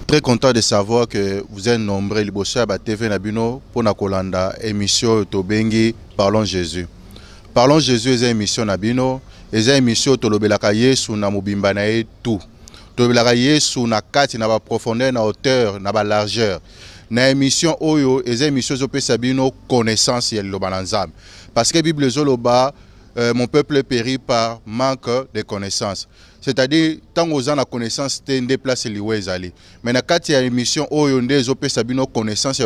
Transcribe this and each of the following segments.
très content de savoir que vous êtes nombreux liboso à TV Nabino pour na kolanda émission Tobengi Parlons Jésus. Parlons Jésus est une émission Nabino, est une émission tolobelaka Yesu na mobimba na ye tout. Tolobelaka Yesu na kati na ba profondeur na hauteur na ba largeur. Na émission oyo est une émission zopesa bino connaissance ya liloba na Nzambe. Parce que Bible zoloba mon peuple périt par manque de connaissances. C'est-à-dire, tant que vous avez la connaissance, vous déplacez les Wezali. Mais dans le cas émission, vous avez connaissance,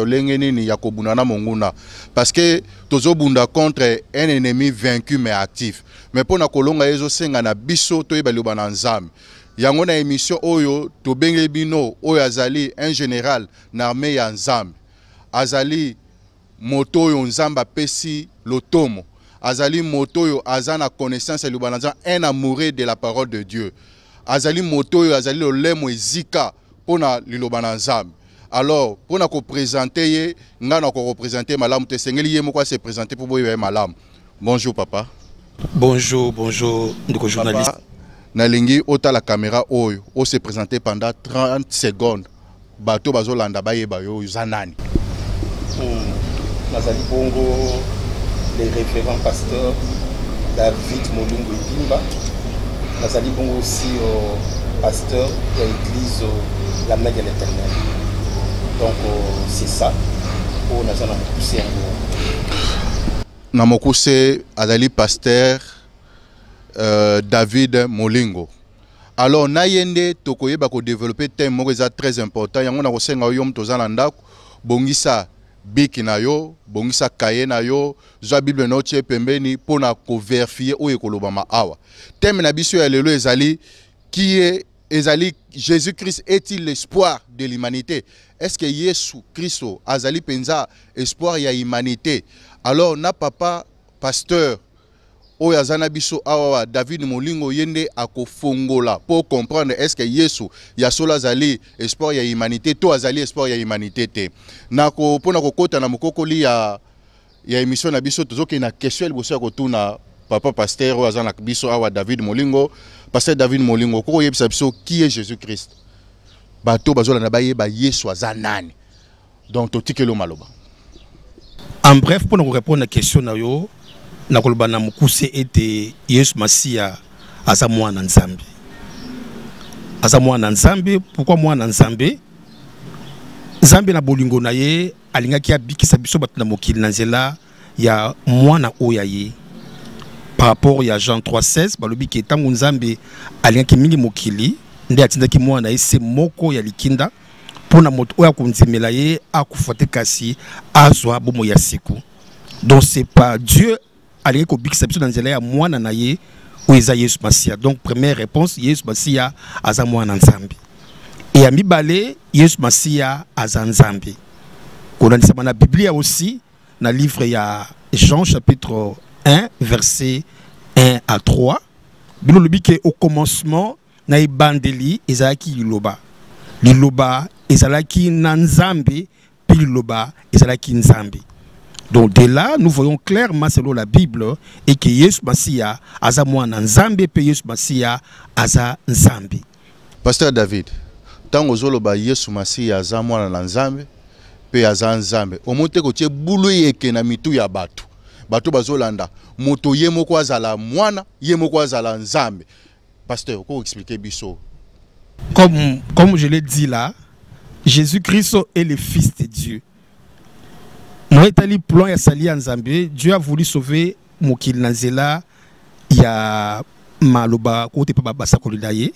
parce que vous avez contre un ennemi vaincu mais actif. Mais pour nous, vous avez un biso, vous avez une émission, vous avez un général l'armée ya Nzambe. Azali moto yo Nzamba pesi lotomo. Azali motoyo azana connaissance lubanza un amoureux de la parole de Dieu. Azali motoyo azali le lemo ezika pona lilobana Nzambe. Alors pona ko présenter ngana ko représenter malamu te sengeli yemo ko se présenter pour boye malamu. Bonjour papa. Bonjour ndiko journaliste. Papa, nalingi ota la caméra oyo o se présenter pendant 30 secondes. Bato bazolanda bayeba yo zanani. Nazali bongo le révérend pasteur David Molingo Ibimba. Nous allons aussi au pasteur de l'église La Main de l'Éternel. Donc c'est ça. Nous allons pousser en Namokuse Azali pasteur David Molingo. Alors Nayende Tokoye bako développer thème très important. Yango na kosenga yom tozalanda bongisa biki na yo, bongisa kaye na yo, za Bible no tie pembeni pona ko vérifier o ekolobama awa. Thème na biso ya lelo ezali qui est ezali Jésus-Christ est-il l'espoir de l'humanité? Est-ce que Yesu Christo azali penza espoir ya humanité? Alors na papa pasteur oyo azana biso awa David Molingo yende akofongola pour comprendre est-ce que Yesu ya sola azali espoir ya humanité to azali espoir ya humanité te. Nako pona kokota na mokokoli ya émission na biso tozoki na question liboso ya kotuna papa pasteur oyo azana biso awa David Molingo. Pasteur David Molingo koko yebisa biso qui est Jésus-Christ? Bato bazola na bayeba Yesu azanani. Donc totikelo maloba. En bref, pour nous répondre à la question na yo nakoloba na mukuse ete Yesu Masia aza mwana Nzambe. Aza mwana Nzambe, pourquoi mwana Nzambe? Nzambe na bolingo na ye alingaki abikisa biso bato na mokili na nzela ya mwana oya ye. Par rapport ya Jean 3:16 balobi ke tango Nzambe alingaki mingi mokili nde atindaki mwana ye se moko ya likinda pona moto oya konzimela ye akufa kasi azwa bomo ya siku. Donc c'est pas Dieu alingaki kobikisa biso na nzela ya mwana na ye ou eza Yesu Masia. Donc première réponse, Yesu Masia aza mwana Nzambe. Et à mibale Yesu Masia aza Nzambe. Konanisama na Biblia aussi na livre ya Jean chapitre 1 verset 1 à 3. Bilo lobi ke au commencement na ebandeli ezalaki liloba. Liloba ezalaki na Nzambe, puis liloba ezalaki Nzambe. Donc de là, nous voyons clairement selon la Bible et que Yesu Masia aza mwana Nzambe pe Yesu Masia aza Nzambe. Pasteur David, tango zoloba Yesu Masia aza mwana Nzambe pe aza Nzambe. Omonte ko tie bulu yeke na mitu ya batu. Batu bazolanda moto ye moko azala mwana, ye moko azala Nzambe. Pasteur, comment expliquer biso? Comme je l'ai dit là, Jésus-Christ est le Fils de Dieu. Plan ya sali ya Nzambe, Dieu a voulu sauver mokili na nzela ya maloba kote pa basakoli na ye.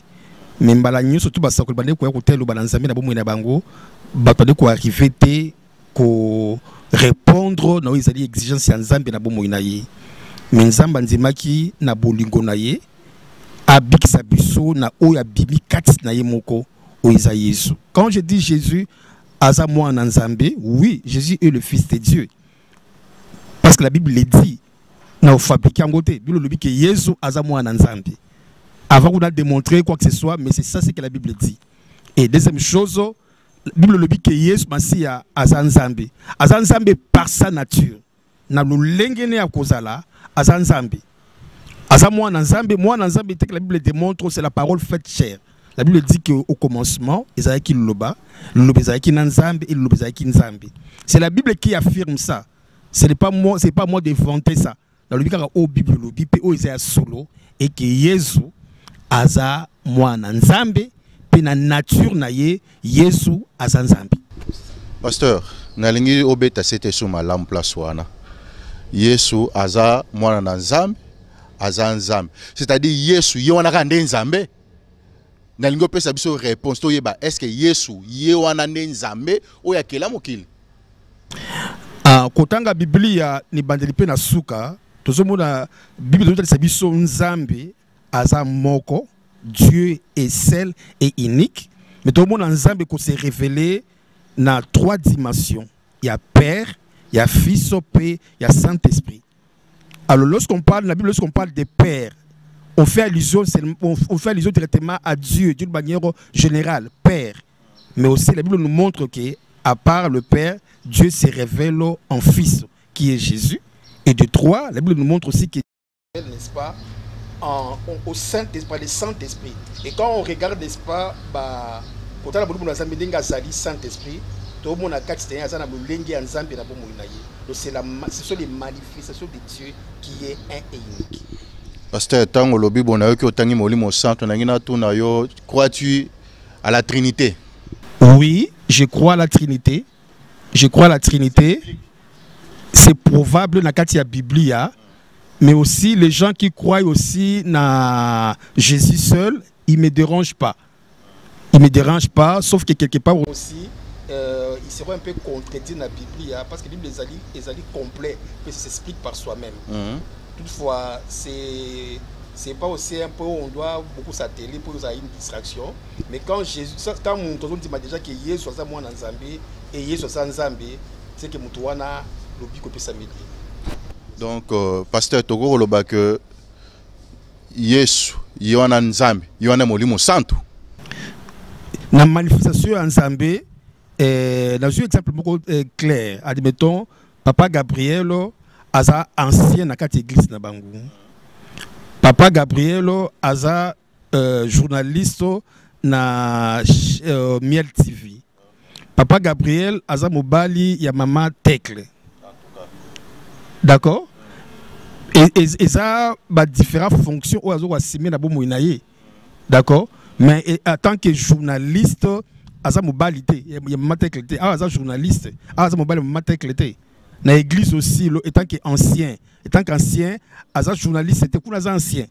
Mais mbala nyonso to basakoli bande ko ya kote loba na Nzambe na bomo na bango, bato de ko arriver te ko répondre na ezali exigence ya Nzambe na bomo na ye. Mais Nzamba nzimaki na bolingo na ye abikisa biso na oya bimi kati na ye moko o eza Yesu. Quand je dis Jésus aza mwana Nzambe, oui, Jésus est le Fils de Dieu. Parce que la Bible le dit, na fabriqué en côté, Bible le dit que Jésus aza mwana Nzambe. Avant qu'on a démontré quoi que ce soit, mais c'est ça ce que la Bible dit. Et deuxième chose, la Bible le dit que Jésus Masia aza Nzambe. Aza Nzambe par sa nature. Na lo lengene ya kozala aza Nzambe. Aza mwana Nzambe, tel que la Bible démontre, c'est la parole faite chair. La Bible dit qu'au commencement, Esaïki Loba, Loba Esaïki Nanzambe et Loba Esaïki Nzambe. C'est la Bible qui affirme ça. Ce n'est pas moi de vanter ça. Dans le Bible, au Bible, le Bible, au Isaïe solo, et que Jésus, Aza, moi, Nzambe, puis na nature naye, Jésus, Aza Nzambe. Pasteur, nalingi obeta c'était sur ma lampe place wana. Yesu Aza, moi, Nzambe, Aza Nzambe. C'est-à-dire, Yesu, Yowana Kande Nzambe. Nalingo pesa biso réponse to yeba est-ce que Yesu Yowana Nzambe ou ya kela mokili? Kotanga Biblia ni bandeli pe na suka tozomona Bible de biso Nzambe aza moko, Dieu est seul et unique, mais tout le monde Nzambe ko se révélé dans 3 dimensions. Il y a Père, il y a Fils et il y a Saint-Esprit. Alors lorsqu'on parle la Bible, lorsqu'on parle de Père, on fait allusion directement à Dieu d'une manière générale, Père. Mais aussi la Bible nous montre que à part le Père, Dieu se révèle en Fils, qui est Jésus. Et de 3, la Bible nous montre aussi que, n'est-ce pas, au Saint-Esprit, le Saint-Esprit. Et quand on regarde, n'est-ce pas, quand on a Saint-Esprit, tout le monde a quatre ce sont les manifestations de Dieu qui est un et unique. Pasteur, tango lobi bonayo ki otangi molimo santo nangina tuna yo, crois-tu à la Trinité? Oui, je crois à la Trinité. Je crois à la Trinité. C'est probable dans la Biblia, mais aussi les gens qui croient aussi dans Jésus seul, ils ne me dérangent pas. Ils ne me dérangent pas, sauf que quelque part aussi, ils seront un peu contredits dans la Biblia, parce que la Bible est complet, que ça s'explique par soi-même. Toutefois, c'est pas aussi un peu où on doit beaucoup s'atteler pour avoir une distraction. Mais quand Jésus, quand on dit déjà que Jésus soit moi dans Zambie et Jésus soit en Zambie, c'est que Moutouana l'obi peut s'améliorer. Donc, pasteur Togo Loba que Jésus, Yohana Nzambe, Yohana Molimo Santo. Dans la manifestation en Zambie, dans un exemple clair, admettons, Papa Gabriel aza ancien na kati église na bangu. Papa Gabriel aza journaliste na Miel TV. Papa Gabriel aza mobali ya mama Tekle. D'accord? Et ça a différentes fonctions où azo assimé na bomo inaye. D'accord? Mais en tant que journaliste aza mobali te ya mama Tekle te. Aza journaliste, aza mobali mama Tekle te. Dans l'église aussi, étant qu'ancien, as journaliste, c'était pour les anciens.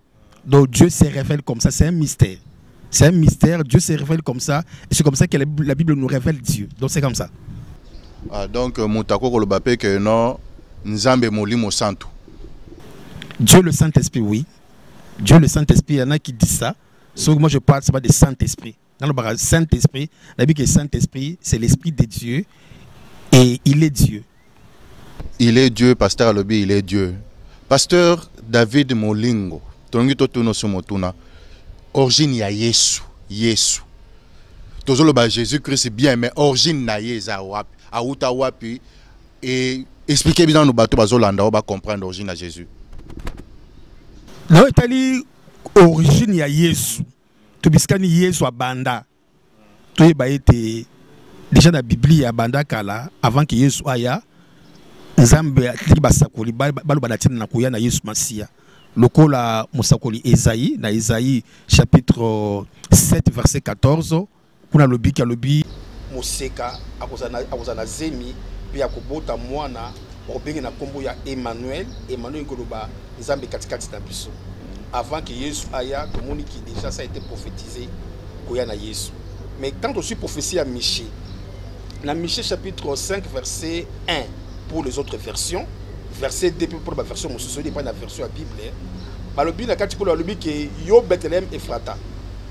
Donc Dieu se révèle comme ça, c'est un mystère. C'est un mystère, Dieu se révèle comme ça, et c'est comme ça que la Bible nous révèle Dieu. Donc c'est comme ça. Ah, donc, Moutako Kolobapé, que non, Nzambe Molimo Santo. Dieu le Saint-Esprit, oui. Dieu le Saint-Esprit, il y en a qui disent ça. Sauf que moi je parle pas de Saint-Esprit. Dans le Saint-Esprit, la Bible est Saint-Esprit, c'est l'Esprit de Dieu, et il est Dieu. Il est Dieu, pasteur Alobi, il est Dieu. Pasteur David Molingo, Tongi Totuno Sumotuna, origine ya Yesu, Yesu. Tozolo ba Jésus-Christ bien, mais origine na Yeza wapi, auta wapi, et expliquez bien nos bateaux, bazolanda, on va comprendre l'origine à Jésus. Non, Italie, origine ya Yesu. Tubiskani Yesu a banda. Toi, ba été déjà dans la Bible, ya banda kala, avant que Yesu aya. Nzambe atiki basakoli balo balatina na kuya na Yesu Masia. Lokola musakoli Esaïe na Esaïe chapitre 7 verset 14 kuna lobi ka lobi museka akozana zemi pe akobota mwana obenge na kombo ya Emmanuel ngoloba Nzambe katikati na biso. Avant que Yesu aya tomoni ki déjà ça a été prophétisé kuya na Yesu. Mais quand on suit prophétie à Michée, dans Michée chapitre 5 verset 1 pour les autres versions, verset 2 pour la version Moussou, pas la version à Bible. Balobi na kati pour lobi que yo Bethlehem Ephrata.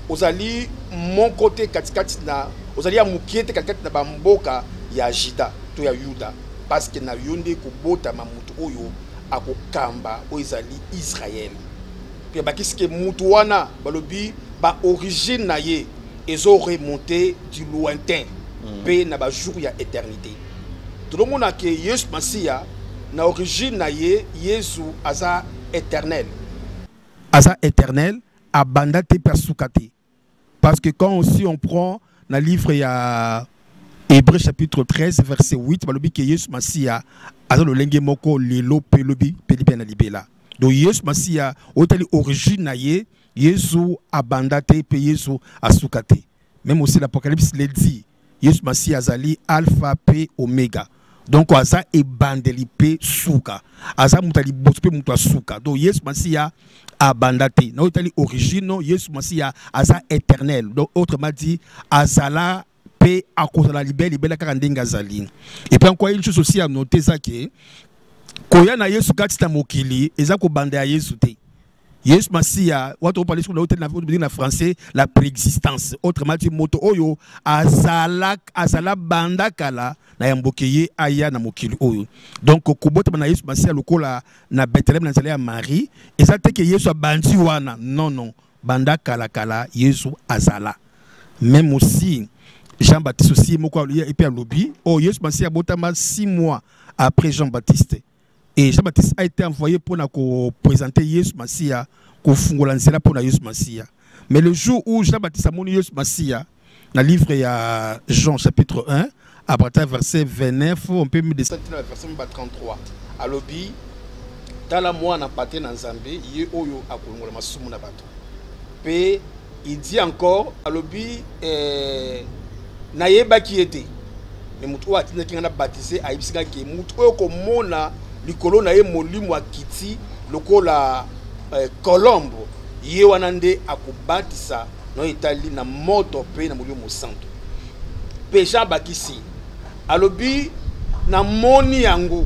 Ozali mon côté katikati na ozali ya mukiete katikati na bamboka ya Juda to ya Yuda parce que na yonde ko bota mamutu oyo akokamba ozali Israël. Puis bakiske mutu wana balobi ba origine na ye ezo remonter du lointain pe na ba jour ya éternité. Tout le monde a que Yesu Masia na origine na Yesu aza éternel. Aza éternel abanda te persukate. Parce que quand aussi on prend dans le livre, il y a Hébreux chapitre 13, verset 8, il y a Yesu Masia, azalo lenge moko lelo pelobi pelibena libela. Donc Yesu Masia, otali origine na ye, Yesu abandate pe Yesu asukate. Même aussi l'Apocalypse le dit, Yesu Masia azali alpha pe omega. Donc aza ebandeli pe suka. Aza mutali bospe mutwa suka. Donc Yesu Masia abandate. Na otali origine, Yesu Masia aza éternel. Donc autrement dit, azala à cause de la libéla karandenga zali. Et puis encore une chose aussi à noter, ça que koya na Yesu katita mokili eza ko bande ya Yesu te. Yesu Masia, on parle sur le français la préexistence. Autrement dit moto oyo azala banda kala na yambokeye aya na mokili oyo. Donc kobota na Yesu Masia lokola na Bethlehem na zali ya Marie, eza te que Yesu bandi wana. Non, banda kala Yesu azala. Même aussi Jean-Baptiste aussi, et puis à lobby. Oh, Yesu Masia botama 6 mois après Jean-Baptiste. Et Jean-Baptiste a été envoyé pour présenter Yesu Masia, pour fungolanzela pour Yesu Masia. Mais le jour où Jean-Baptiste a moni Yesu Masia, dans le livre il y a Jean chapitre 1, à partir du verset 29, on peut me descendre dans le verset 33. À lobby, dans la mois n'a pas été dans Zambie, il y a oyo a kolongola masumu na bato. Puis il dit encore à lobby na yeba qui était mais mutu wa tina kinga na baptisé a ibisika ke mutu ko mona likolo na ye molimo wa kiti lokola Colombo ye wanande akubatisa no itali na moto pe na molimo santo pecha bakisi alobi na moni yango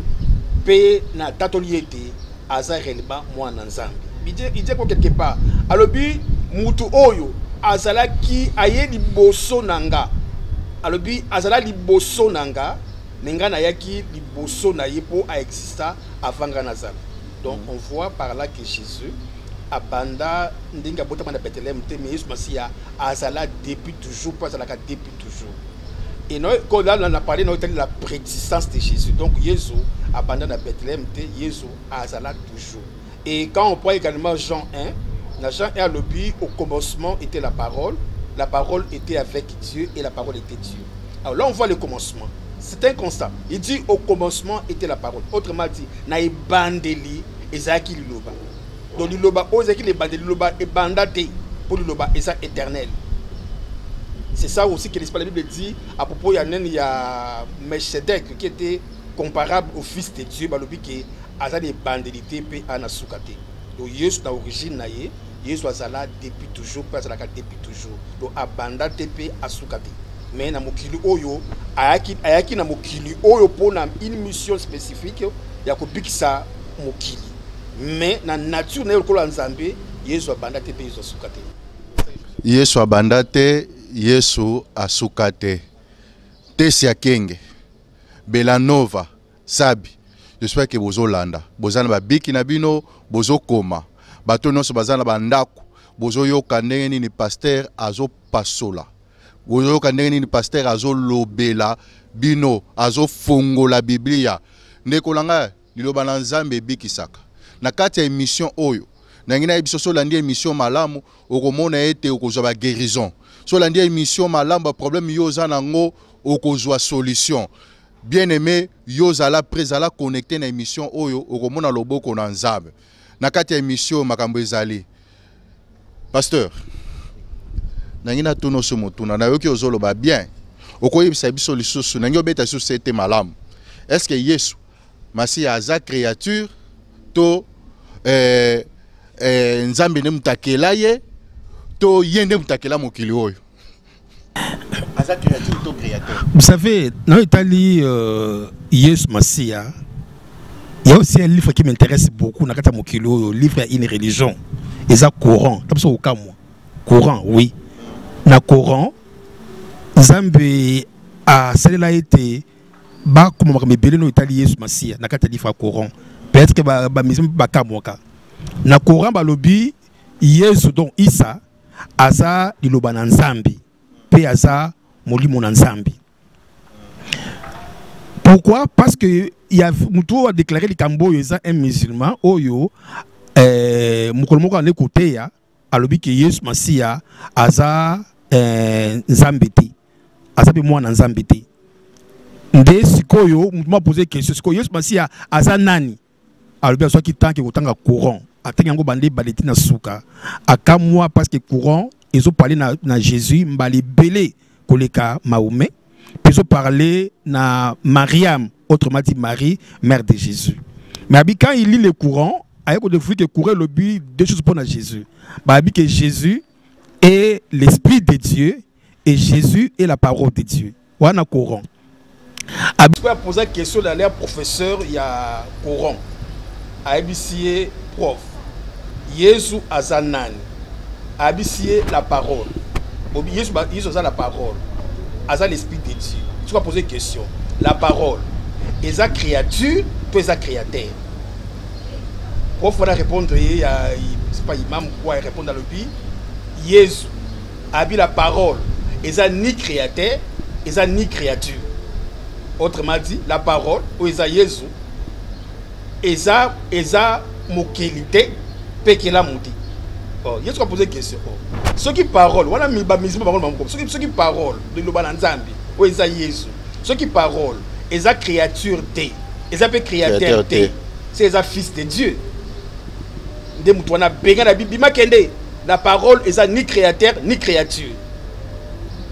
pe na tatoliete aza releba mwana nzambe idje ko quelque part alobi mutu oyo azala ki aye liboso nanga alobi azala liboso nanga nenga na yaki liboso na yepo a exista avant Ganazam. Donc on voit par là que Jésus abanda ndinga botama na Bethléem te mais Yesu Masia azala depuis toujours pas azala depuis toujours. Et nous quand là on a parlé de la préexistence de Jésus. Donc Jésus abanda na Bethléem te Jésus azala toujours. Et quand on prend également Jean 1, dans Jean 1 alobi au commencement était la parole était avec Dieu et la parole était Dieu. Alors là on voit le commencement. C'est un constat. Il dit au commencement était la parole. Autrement dit, na bandeli ezaki liloba. Donc liloba ozaki le bandeli liloba et bandate pour liloba eza éternel. C'est ça aussi que l'Esprit de la Bible dit à propos il y a Melchizedek qui était comparable au fils de Dieu, balobi que aza de bandelité pe anasukate. Donc Yesu na origine na ye Yesu azala depuis toujours, pas azala depuis toujours. Donc abanda tepe asukate. Mais na mokili oyo ayaki na mokili oyo pour une mission spécifique ya kobikisa mokili. Mais na nature na lokola nzambe Yesu abanda tepe Yesu asukate. Yesu abanda te Yesu asukate. Tesia Kenge Belanova Sabi. J'espère que vous Olanda. Bozana ba biki na bino bozo koma. Bato nyonso bazana bandako bozo yoka ndenge ni pasteur azo pasola bozo yoka ndenge ni pasteur azo lobela bino azo fongola Biblia ndeko langa liloba na Nzambe bikisaka na kati ya émission oyo na ngina ebiso so landi émission malamu okomona ete okozwa ba guérison so landi émission malamu ba problème yoza nango okozwa solution. Bien aimé yozala prezala connecté na émission oyo okomona loboko na Nzambe. Na kati ya émission makambo ezali pasteur nangina tono so motuna na yoki ozoloba bien okoyebisa biso lisusu nangi obeta sur c'était malamu. Est-ce que Yesu Masia aza créature to Nzambe ne mutakela ye to yende mutakela mokili oyo aza créature to créateur? Vous savez dans l'Italie Yesu Masia il y a aussi un livre qui m'intéresse beaucoup, le livre Une religion. Et ça, Coran. Coran, oui. Dans le Coran, Zambé a celle-là été, comme on m'a dit, dans l'Italie, Yesu Masia, dans le livre Coran. Peut-être que la maison n'est pas comme ça. Dans le Coran, il Yesu, donc Isa, Asa, il est en Zambie. Puis Asa, Molimo en Zambie. Pourquoi? Parce que il y a Moutou a déclaré le Cambo un musulman oyo mukolomoko en écouté ya alobi que Yesu Masia aza nzambe te aza pe mwana nzambe te nde sikoyo m'a posé question sikoyo Yesu Masiya aza nani alobi azwaki tanke kotanga courant atangi yango bande baleti na suka akamwa parce que courant ils ont parlé na Jésus mbali belé koleka Mahomet puis ils ont parlé na Mariam autrement dit Marie mère de Jésus mais quand il lit le courant avec de fruits que courait le but deux choses pour Jésus bah que Jésus est l'esprit de Dieu et Jésus est la parole de Dieu wana courant je vais poser la question à l'air professeur il y a courant ABC prof Yesu azanani ABC la parole Yesu a la parole aza l'esprit de Dieu tu vas poser une question la parole est la créature toi est créateur prof va répondre il y a c'est pas imam quoi répondre à l'obi Yesu abi la parole est ni créateur est ni créature autrement dit la parole ou est Yesu eza mokélité pe que la monté oh Yesu va poser question ce qui parole voilà mi ba misimo parole ce qui parole de lo banzambi ou eza Yesu ce qui parole eza créature té eza pe créateur té c'est eza fils de Dieu de mutu wana benga na bibi makende la parole eza ni créateur ni créature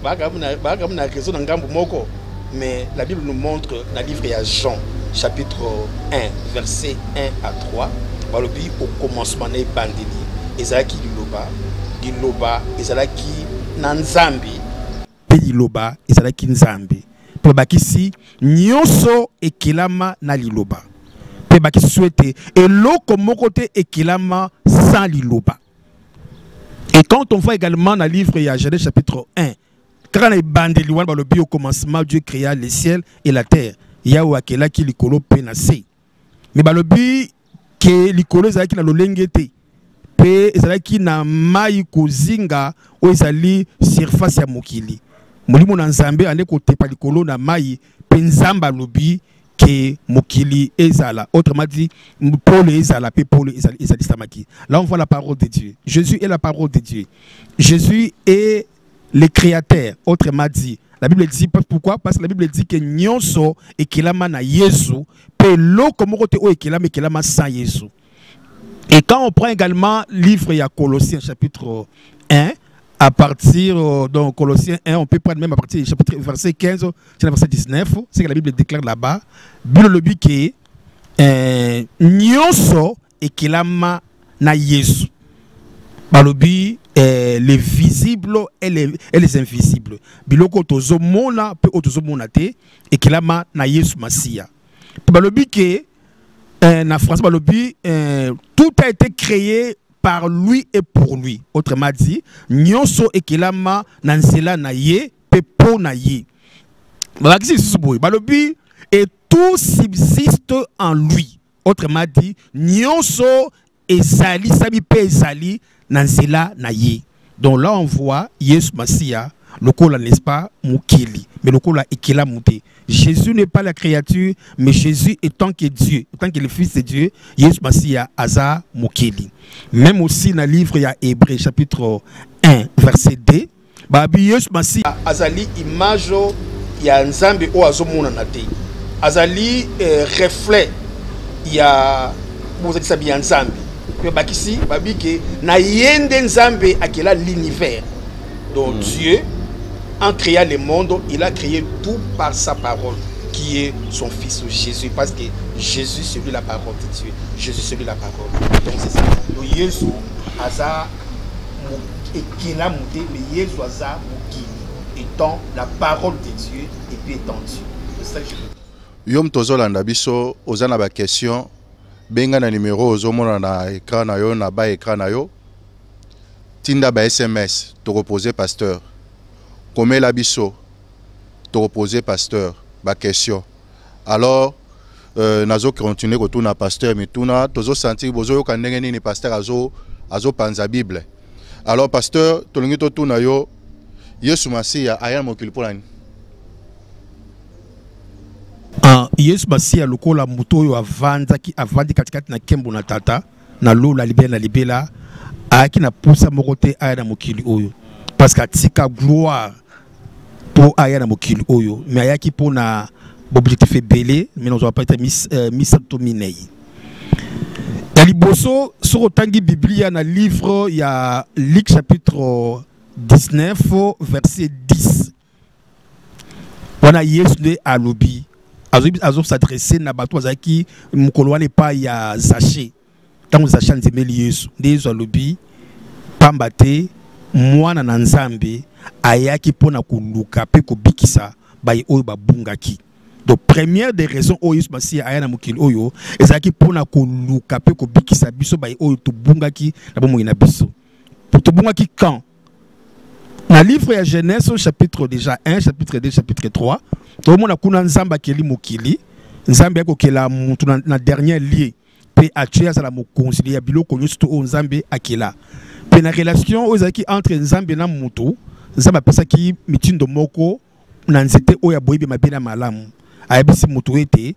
ba na raison na ngambo moko mais la Bible nous montre dans le livre de Jean chapitre 1 verset 1 à 3 par le pays au commencement n'est bandeli ezalaki liloba ezalaki na nzambe pe liloba ezalaki nzambe pe bakisi nyonso ekelama na liloba pe bakisi souhaité eloko moko te ekelama sans liloba. Et quand on voit également dans le livre de Genèse chapitre 1 quand les bandeli wana le bio au commencement Dieu créa les ciels et la terre yawo akela ki likolo penase mais balobi ke likolo ezalaki na lolenge te pe ezalaki na mai kozinga o ezali surface ya mokili molimo na nzambe ande kotepa likolo na mai pe nzamba lobi ke mokili ezala autrement dit pole ezala pe pole ezali samaki. Là on voit la parole de Dieu. Jésus est la parole de Dieu. Jésus est le créateur autrement dit. La Bible dit pourquoi? Parce que la Bible dit que nyonso ekelama na Yesu pe lo comme côté o ekelama sans Yesu. Et quand on prend également livre ya Colossiens chapitre 1 à partir donc Colossiens 1 on peut prendre même à partir du chapitre verset 15 c'est verset 19 c'est que la Bible déclare là-bas Bible le dit que nyonso ekelama na Yesu. Balobi les visibles et les invisibles. Biloko tozomona pe otozomona te ekelama na Yesu Masiya. Balobi ke na France balobi tout a été créé par lui et pour lui. Autrement dit, nyonso ekelama na nzela na ye pe po na ye. Balobi et tout subsiste en lui. Autrement dit, nyonso ezali sabi pe ezali Nanzela na ye. Donc là on voit Yesu Masiya le kola n'est pas mukili mais le kola ekela muté. Jésus n'est pas la créature mais Jésus étant que Dieu, étant que le fils de Dieu, Yesu Masiya aza mukili. Même aussi dans le livre ya Hébreux chapitre 1 verset 2 babi Yesu Masiya azali image ya nzambe o azomona na te. Azali reflet ya bozali sabi ya nzambe. Bakisi babike na yende nzambe akela l'univers. Donc Dieu en créant le monde, il a créé tout par sa parole qui est son fils Jésus parce que Jésus c'est lui la parole de Dieu. Jésus c'est lui la parole. Donc c'est ça. Le Yesu aza ekela muté mais Yesu aza mokili étant la parole de Dieu et puis étant Dieu. C'est ça que je veux. Yom tozolanda biso ozana ba question benga na numéro ozomona na écran na yo na ba écran na yo tinda ba SMS to reposer pasteur komela biso to reposer pasteur ba question alors nazo continuer kotuna pasteur mituna tozo sentir bozo yo kandenge nini pasteur azo panza Bible alors pasteur tolingi to tuna yo Yesu Masiya aya mokili polani Yesu Masiya lokola muto yo avandi katikati na kembo na tata na lola libela aki na pusa mokote aya na mokili oyo parce que tika gloire pour aya na mokili oyo mais aya ki pour na objectif belé mais nous va pas être mis tominei ya liboso sur tangi biblia na livre ya Luc chapitre 19 verset 10 wana Yesu de alobi azo s'adresser na bato azaki mukolo wana pa ya Zaché tango Zaché nzemeli Yesu de Yesu alobi pamba te mwana na Nzambe ayaki pona koluka pe kobikisa baye oyo babungaki. Donc première des raisons oyo Yesu Masiya aya na mokili oyo ezaki pona koluka pe kobikisa biso baye oyo tobungaki na bomoi na biso. Tobungaki quand? Na livre ya Genèse chapitre déjà 1, chapitre 2, chapitre 3, to mona kuna Nzambe akeli mokili, Nzambe akokela mutu na dernier lieu pe atuer za la mokonzi ya biloko nyonso to Nzambe akela. Pe na relation ozaki entre Nzambe na mutu, Nzambe apesaki mitindo moko na nzete oya boyibe mabena malamu. Ayebisi mutu ete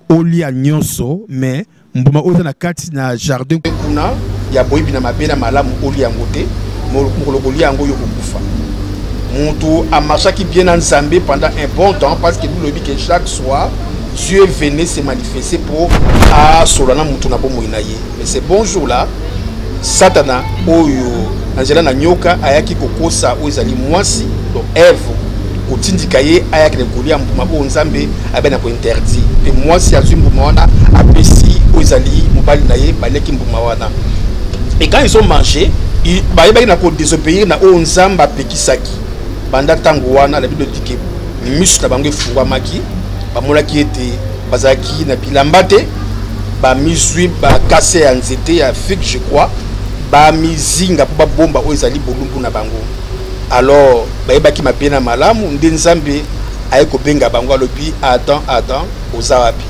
olia nyonso mais mbuma oza na kati na jardin kuna ya boyibe na mabena malamu olia ngote mokolo kolia yango yo kokufa. Mutu a marché bien en Zambie pendant un bon temps parce que nous le dit que chaque soir Dieu venait se manifester pour à solana mutu na bomo inaye. Mais ce bon jour là Satana oyo Angela na nyoka ayaki kokosa ozali mwasi donc Ève kotindikaye ayaki ne kolia mbuma o Nzambe abena ko interdit et mwasi azwi mbuma wana apesi ozali mobali na ye baleki mbuma wana. Et quand ils ont mangé ils bayebaki na ko désobéir na o Nzambe apekisaki. Banda tango wana la Bible dit que misu na bango efungwamaki bamolaki ete bazaki na bilamba te ba misui ba kase ya nzete ya figue je crois ba mizinga po ba bomba oyo ezali bolumbu na bango. Alors bayebaki mapena malamu nde Nzambe aye kobenga bango alobi Adam oza wapi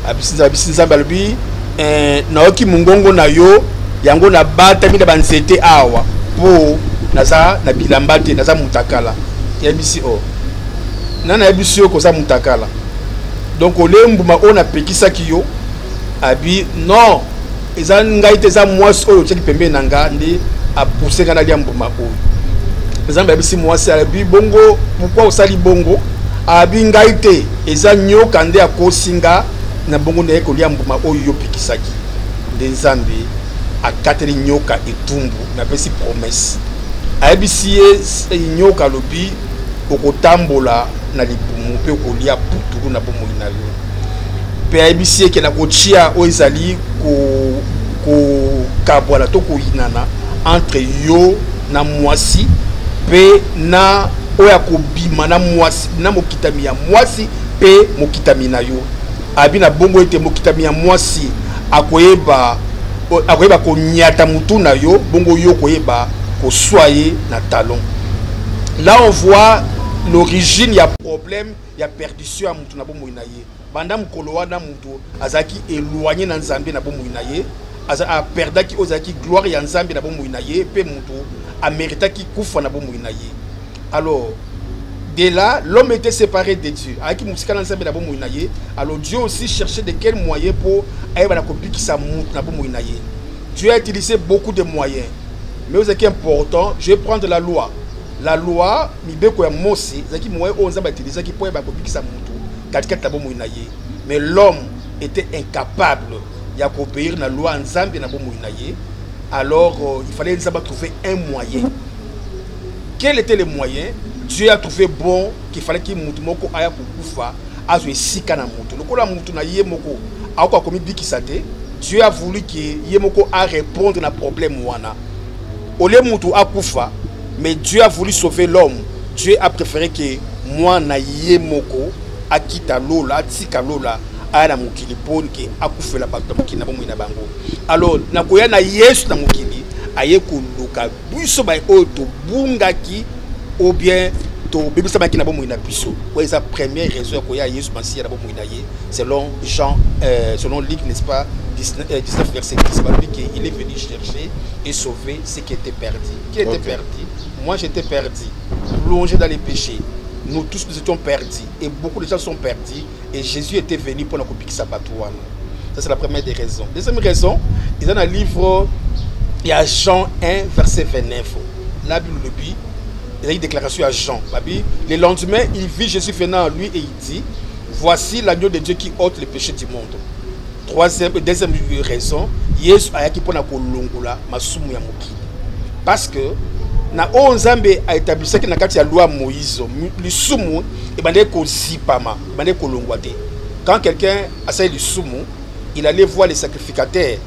abisi Nzambe alobi naoki mungongo na yo yango na bata mina ba nzete awa po naza na bilamba te naza mutakala yebisi o nana yebisi yo koza mutakala donc olembuma ona pekisaki yo abi non eza ngai te za mwasi oyo tsheki pembe nanga ndi a pousser kana lia mbuma oyo Nzambe yebisi mwasi abi bongo pourquoi osali bongo abi ngai te eza nyoka nde akosinga na bongo ne ko lia mbuma oyo yo pekisaki nde Nzambe akateli nyoka etumbu na pesi promesse ayebisi ye nyoka lobi okotambola na libumu pe okolia putulu na bomoi na yo pe ayebisi ye ke na kotia oyo ezali kabwala to koyinana entre yo na mwasi pe na oyo akobima na mwasi na mokitami ya mwasi pe mokitami na yo abi na bongo ete mokitami ya mwasi akoyeba konyata mutu na yo bongo yo koyeba soyez na talon. Là on voit l'origine, il y a problème, il y a perdition à mutu na bomo inaye. Banda mukolo wana mutu azaki éloigné na Nzambe na bomo inaye, a perdaki ozaki gloire ya Nzambe na bomo inaye pe mutu a méritaki kufa na bomo inaye. Alors dès là, l'homme était séparé de Dieu. Aki musika na Nzambe na bomo inaye. Alors Dieu aussi cherchait de quels moyens pour ayeba na kopiki sa mutu na bomo inaye. Dieu a utilisé beaucoup de moyens. Mais ce qui est important, je vais prendre la loi. La loi, mais l'homme était incapable d'obéir la loi en Zambie. Alors, il fallait trouver un moyen. Quel était le moyen? Dieu a trouvé bon qu'il fallait qu'il moko aya kukufa azwe sika na mutu. Lokola mutu na yemoko ako komi bikisate. Dieu a voulu que yemoko a répondre na problème wana. Olé mutu akufa, mais Dieu a voulu sauver l'homme. Dieu a préféré que moi na yemoko akita lola, atika lola, ana mukili pon ke akufe la bato mukili na bomu na bango. Alors na koya na Yesu na mukili aye kuluka biso ba oto bungaki ou bien to bibisa ba kina bomu na biso. Ouais, c'est la première raison koya Yesu Masiya na bomu na ye selon Jean selon Luc, n'est-ce pas 19 verset 10, il est venu chercher et sauver ce qui était perdu. Qui était perdu? Moi j'étais perdu, plongé dans les péchés. Nous tous nous étions perdus et beaucoup de gens sont perdus et Jésus était venu pour nous couper sa patouane. Ça c'est la première des raisons. Deuxième raison, il y a un livre, il y a Jean 1 verset 29. La Bible le dit, Il y a une déclaration à Jean. Le lendemain, il vit Jésus venant à lui et il dit, voici l'agneau de Dieu qui ôte les péchés du monde. Deuxième raison, Yesu ayaki pona kolongola masumu ya mokili. Parce que na Nzambe a établi que na kati ya loi Moïse, lisumu ebande ko zipama, ebande ko longwate. Quand quelqu'un a fait lisumu, il allait voir les sacrificateurs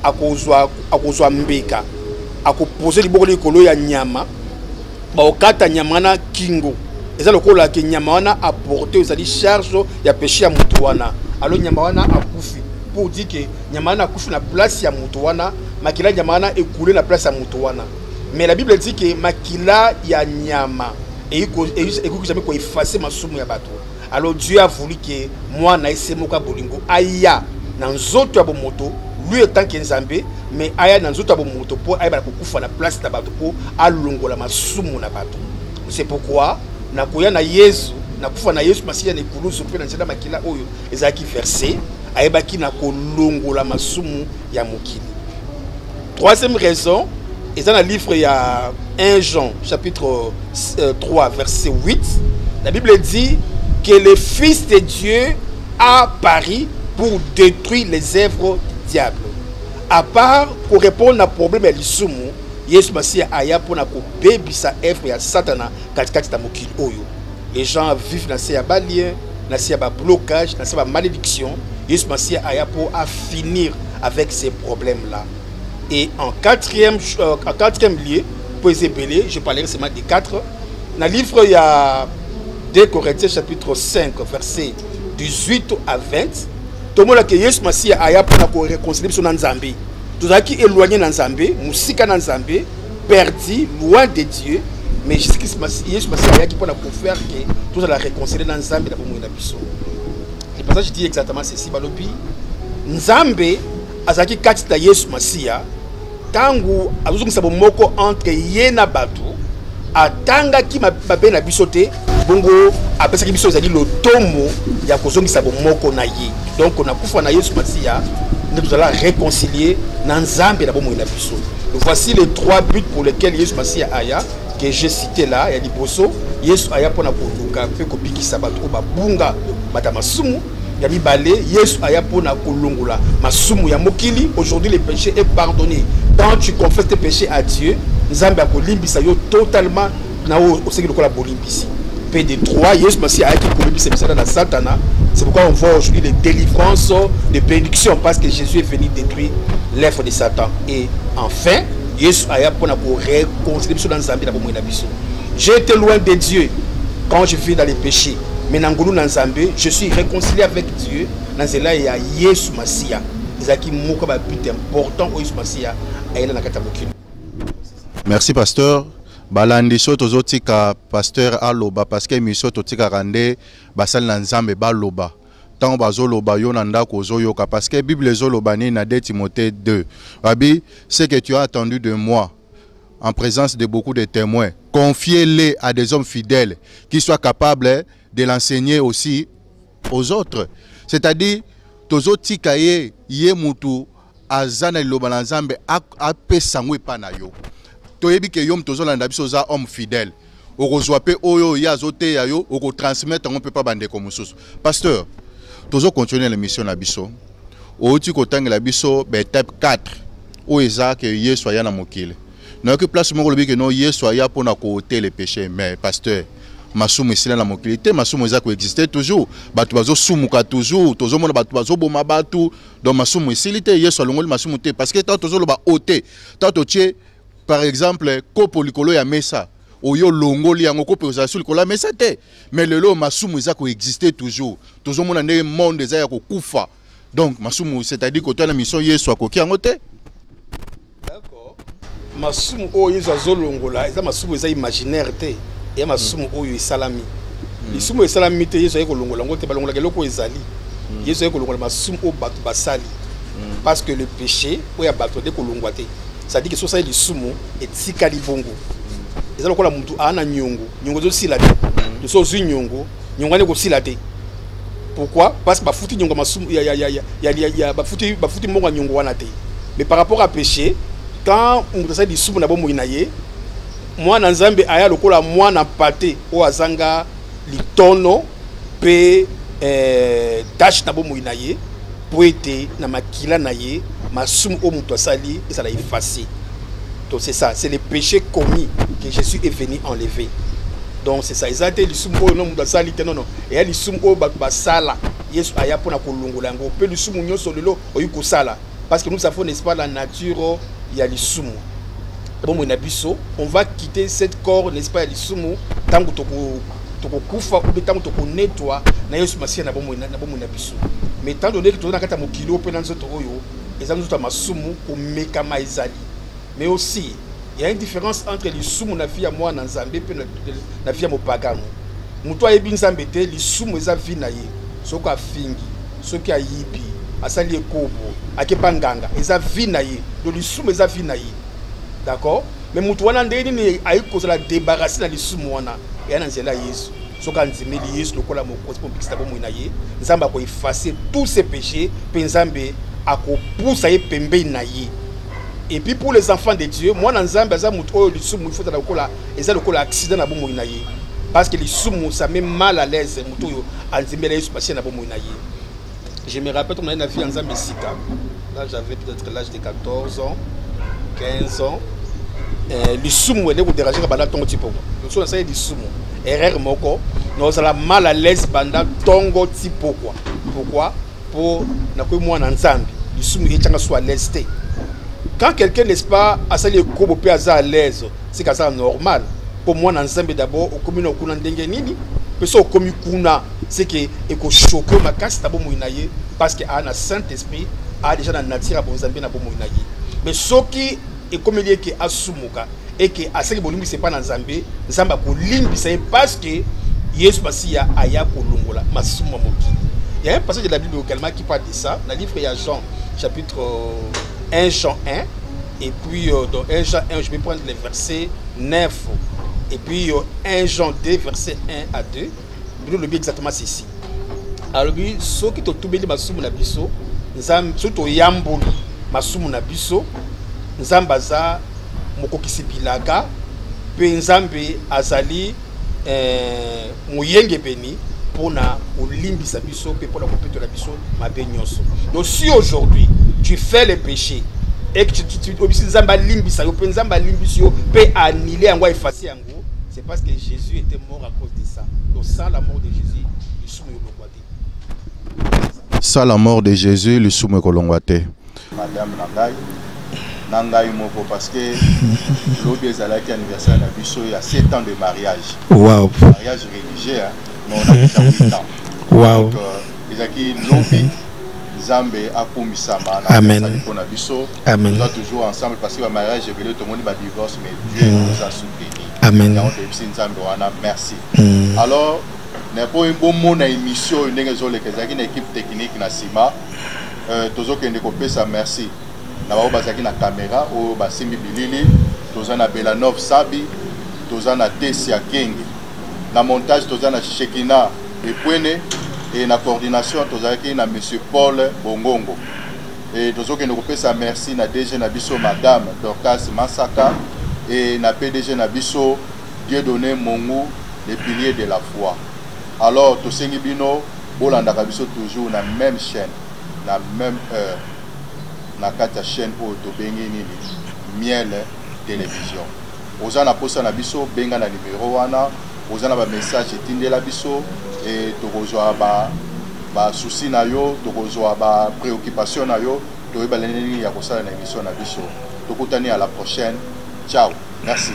à kozwa mbeka, à poser liboko likolo ya nyama, ba okata nyama na kingo. Eza lokola ke nyama wana apporter aux ali charge ya péché ya mutu wana. Alors nyama wana akufi. Pour dire que Nyamana couche na place ya Moutouana, Makila Nyamana est coulé la place à Moutouana. Mais la Bible dit que Makila ya Nyama et il jamais quoi effacer ma soumu ya bateau. Alors Dieu a voulu que moi naïse moka bolingo aya dans zoto ya moto, lui étant Kenzambe, mais aya dans zoto ya moto pour aya ba kufa na place na bateau pour alongola ma soumu na bateau. C'est pourquoi na koya na Yesu na kufa na Yesu masiya ne kulu sope na nzela Makila oyo ezaki versé. Aebaki na kolongola masumu ya mokili. Troisième raison, et dans le livre il y a 1 Jean chapitre 3 verset 8, la Bible dit que le Fils de Dieu a paru pour détruire les œuvres du diable. À part pour répondre à problème ya lisumu, Yesu Masiya aya pona ko bebisa œuvre ya Satana katikati ta mokili oyo. Les gens vivent dans ces balien, dans ces blocage, dans ces malédiction. Yesu Masiya aya pour finir avec ces problèmes-là. Et en quatrième lieu, pour épeler, je parlerai seulement des 4. Dans le livre, il y a 2 Corinthiens chapitre 5, verset 18 à 20. Tout le monde a dit que Yesu Masiya aya pour réconcilier son Nzambe. Tout ça qui est éloigné dans Nzambe, musika dans Nzambe, perdu, loin de Dieu. Mais Yesu Masiya aya qui pour faire que tout ça la réconcilier dans Nzambe dans le monde. Le passage dit exactement ceci, balobi Nzambe azaki katita Yesu Masiya tangu azuzungisa bomoko entre ye na batu atanga ki mabe na bisote bongo apesaki biso ezali lotomo ya kozongisa bomoko na ye. Donc on a kufa na Yesu Masiya nous allons réconcilier na Nzambe na bomoko na biso. Voici les 3 buts pour lesquels Yesu Masiya aya que j'ai cité là, il y a liboso Yesu aya pona koluka pe kopikisa batu ba bunga bata masumu ya mibale. Yesu aya pona kolongola masumu ya mokili. Aujourd'hui le péché est pardonné. Quand tu confesses tes péchés à Dieu, Nzambe akolimbisa yo totalement na o seki lokola bolimbisi. PD3 Yesu Masiya aya ki kolimbisa bisala na Satana. C'est pourquoi on voit aujourd'hui les délivrances de bénédiction parce que Jésus est venu détruire l'œuvre de Satan. Et enfin Yesu aya pona pour réconcilier biso dans Nzambe na bomoi na biso. J'ai été loin de Dieu quand je vis dans les péchés. Mais dans Ngulu Nzambe, je suis réconcilié avec Dieu. Dans cela il y a Yesu Masiya. Ezaki moko ba but important au Yesu Masiya ayela na kata mokili. Merci pasteur. Balandi so tozotika pasteur aloba parce que mission totika rande basal na Nzambe baloba. Tant bazoloba yo nanda kozoyoka parce que Bible zoloba ni na 2 Timothée 2. Abi, ce que tu as attendu de moi en présence de beaucoup de témoins, confiez-les à des hommes fidèles qui soient capables de l'enseigner aussi aux autres. C'est-à-dire tozotika ye mutu azana liloba na Nzambe apesangwe pa na yo. Toyebi ke yom tozolanda biso za homme fidèle. Okozwa pe oyo ya zote ya yo oko transmettre on peut pas bande comme mususu. Pasteur, tozo continuer l'émission na biso. Outi kotanga la biso étape 4 o eza ke Yesu aya na mokile. Na que place mo lobi ke no Yesu aya pona ko ôter les péchés mais pasteur masumu esila na mokili te masumu eza ko exister toujours batu bazo sumuka toujours tozo mona batu bazo boma batu donc masumu esili te Yesu alongoli masumu te parce que tant tozo loba ôter tant totie par exemple kopo likolo ya mesa oyo longoli yango kopo ozasuli kola mesa te mais lelo masumu eza ko exister toujours tozo mona ne monde eza ya ko kufa donc masumu c'est-à-dire que toi la mission Yesu akoki yango te. D'accord. Masumu oyo Yesu azolongola eza masumu eza imaginaire te et masumu oyo esalami. Lisumu esalami te Yesu ayeko longola ngo te balongola keloko ezali. Yesu ayeko longola masumu o batu basali. Parce que le péché oya batu de kolongwa te. Ça dit que so ça lisumu etikali bongo. Eza lokola mutu ana nyongo, nyongo zo sila te. So zu nyongo, nyongo ne ko sila te. Pourquoi? Parce que bafuti nyongo masumu ya bafuti mbongo nyongo wana te. Mais par rapport à péché, quand on essaie de soumu na bomo inaye, moi Nzambe aya lokola moi na pâté o azanga litono pe dash na bomo inaye poete na makila na ye masum o muto sali et ça l'a effacé. Donc c'est ça, c'est les péchés commis que Jésus est venu enlever. Donc c'est ça, ils ont été les sum o non muto sali non non et les sum o ba sala Yesu aya pona kolongola ngo pe les sum nyonso lelo oyiko sala parce que nous savons n'est-ce pas la nature il y a les sum. Bon on va quitter cette corps n'est-ce pas les sum tant que toko kufa ou tant toko nettoie na Yesu masia na bomo na biso mais tant donné que tona kata mokilo pe na nzoto oyo ezam nzoto masumu ko meka maizali mais aussi il y a une différence entre les sumu na vie à moi na Nzambe pe na vie à mopagano muto ayebi Nzambe te les sumu eza vie na ye soko afingi soki ayibi asali ekobo akepa nganga eza vie na ye do les sumu eza vie na ye d'accord mais muto wana ndeni ni ayiko la débarrasser na les sumu wana et nzela Yesu soka nzimeli Yesu lokola mokosi po bikisa bomo na ye Nzambe ko effacer tous ses péchés pe Nzambe akopousa ye pembe na ye. Et puis pour les enfants de Dieu moi na Nzambe aza muto oyo lisumu il faut ta lokola eza lokola accident na bomo na ye parce que lisumu ça met mal à l'aise muto yo anzimela Yesu passer na bomo na ye. Je me rappelle on a une vie en Nzambe sika là j'avais peut-être l'âge de 14 ans 15 ans lisumu ele ko déranger banda tongo tipo so na ça lisumu erreur moko nous ala mal à l'aise banda tongo tipo quoi pourquoi pour na ko moi na Nzambe lisumu etanga soit à l'aise. Quand quelqu'un n'est pas à ça les kobo pe à l'aise c'est que ça normal pour moi na Nzambe d'abord au commune kuna ndenge nini peso komi kuna c'est que eko choquer ma casse tabo moinaye parce que a na Saint-Esprit a déjà na nature bon Nzambe na bo moinaye mais soki et comme il dit que asumuka et que à ce que bolumbi c'est pas dans Nzambe Nzamba ko limbi c'est parce que Yesu Masia aya ko longola masuma moki. Il y a un passage de la Bible également qui parle de ça dans le livre de Jean chapitre 1 Jean 1 et puis dans 1 Jean 1 je vais prendre les versets 9 et puis 1 Jean 2 verset 1 à 2 nous le dit exactement ceci. Alors lui ceux qui to tubeli masumu na biso Nzambe surtout yambulu masumu na biso Nzambe aza mokokisi bilaka pe Nzambe azali moyenge beni pona olimbisa biso pe pona kopetola biso mabe nyonso. Donc si aujourd'hui tu fais le péché et que tu obisi Nzambe limbisa yo pe Nzambe limbisa yo pe annuler yango effacer yango c'est parce que Jésus était mort à cause de ça. Donc sans la mort de Jésus le sumu yo lokwate. Sans la mort de Jésus le sumu ko longwate. Madame Nangai Nangai moko parce que l'obé ezalaki anniversaire na biso il y a 7 ans de mariage. Wow. Mariage religieux hein, mais on a déjà 8 ans. Wow. Donc ezaki l'obé Nzambe akumisama na Amen. Pour na biso. Amen. Nous sommes toujours ensemble parce que le mariage est venu tout le monde va divorce mais Dieu nous a soutenus. Amen. Donc Nzambe wana merci. Alors n'a pas un bon mot na émission une ngezole kezaki na équipe technique na Sima tozo kende ko pesa merci. Na ba bazaki na caméra o basimbi bilili tozana Belanov Sabi tozana Tessia Kengi na montage tozana Shekina Epwene et na coordination tozaki na monsieur Paul Bongongo et tozoki ne kopesa merci na DG na biso madame Dorcas Masaka et na PDG na biso Dieudonné Mongu les piliers de la foi. Alors tosengi bino bolandaka biso toujours na même chaîne na même heure na kata chaîne o to bengi nini Miel télévision ozana posa na biso benga na numéro wana ozana ba message etindela biso et tokozwa ba souci na yo tokozwa ba préoccupation na yo toyeba lenini ya kosala na émission na biso tokutani à la prochaine ciao merci.